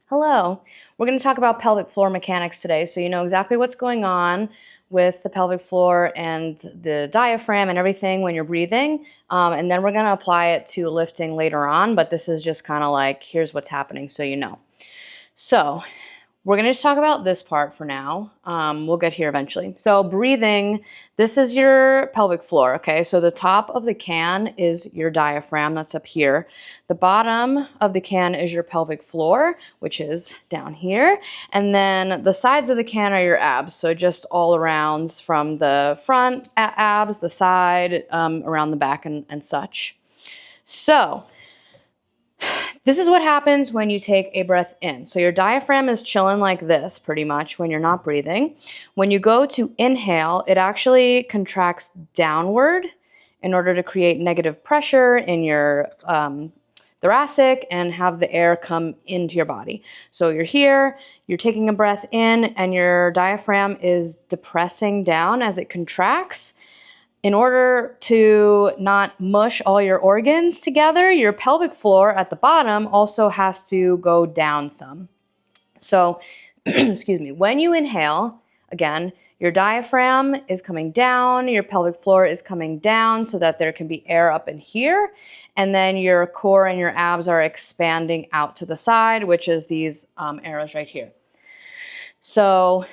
Hello. We're going to talk about pelvic floor mechanics today, so you know exactly what's going on with the pelvic floor and the diaphragm and everything when you're breathing. And then we're going to apply it to lifting later on, but this is just kind of like, here's what's happening so you know. So we're going to just talk about this part for now. We'll get here eventually. So breathing, this is your pelvic floor, okay? So the top of the can is your diaphragm, that's up here. The bottom of the can is your pelvic floor, which is down here. And then the sides of the can are your abs. So just all arounds from the front abs, the side, around the back and such. So this is what happens when you take a breath in. So your diaphragm is chilling like this pretty much when you're not breathing. When you go to inhale, it actually contracts downward in order to create negative pressure in your thoracic and have the air come into your body. So you're here, you're taking a breath in, and your diaphragm is depressing down as it contracts. In order to not mush all your organs together, your pelvic floor at the bottom also has to go down some. So, excuse me, when you inhale, again, your diaphragm is coming down, your pelvic floor is coming down so that there can be air up in here, and then your core and your abs are expanding out to the side, which is these arrows right here. So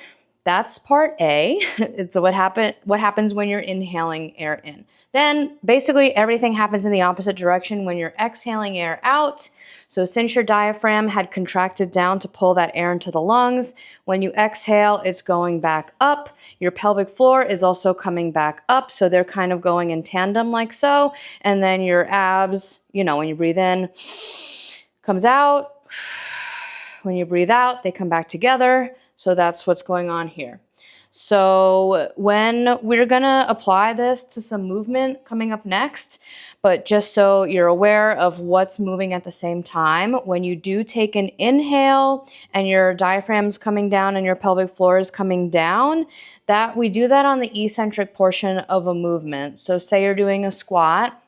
that's part A. It's what happens when you're inhaling air in. Then basically everything happens in the opposite direction when you're exhaling air out. So since your diaphragm had contracted down to pull that air into the lungs, when you exhale, it's going back up. Your pelvic floor is also coming back up. So they're kind of going in tandem like so. And then your abs, you know, when you breathe in, comes out. When you breathe out, they come back together. So that's what's going on here. So when we're gonna apply this to some movement coming up next, but just so you're aware of what's moving at the same time, when you do take an inhale and your diaphragm's coming down and your pelvic floor is coming down, that we do that on the eccentric portion of a movement. So say you're doing a squat.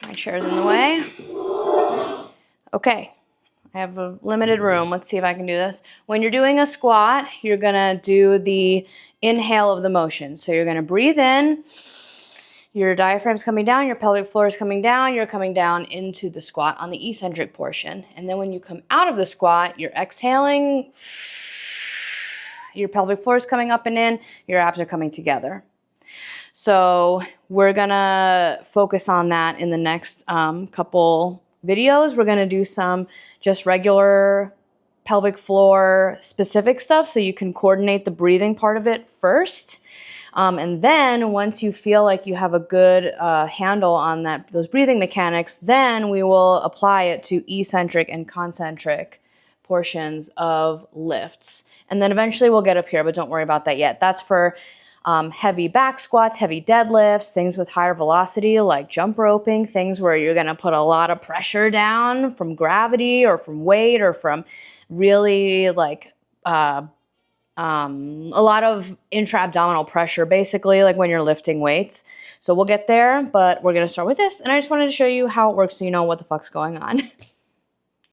My chair's in the way. Okay. I have a limited room. Let's see if I can do this. When you're doing a squat, you're gonna do the inhale of the motion. So you're gonna breathe in, your diaphragm's coming down, your pelvic floor is coming down, you're coming down into the squat on the eccentric portion. And then when you come out of the squat, you're exhaling, your pelvic floor is coming up and in, your abs are coming together. So we're gonna focus on that in the next couple videos. We're gonna do some just regular pelvic floor specific stuff so you can coordinate the breathing part of it first. And then once you feel like you have a good handle on those breathing mechanics, then we will apply it to eccentric and concentric portions of lifts. And then eventually we'll get up here, but don't worry about that yet. That's for heavy back squats, heavy deadlifts, things with higher velocity like jump roping, things where you're going to put a lot of pressure down from gravity or from weight or from really like a lot of intra-abdominal pressure, basically, like when you're lifting weights. So we'll get there, but we're going to start with this. And I just wanted to show you how it works so you know what the fuck's going on.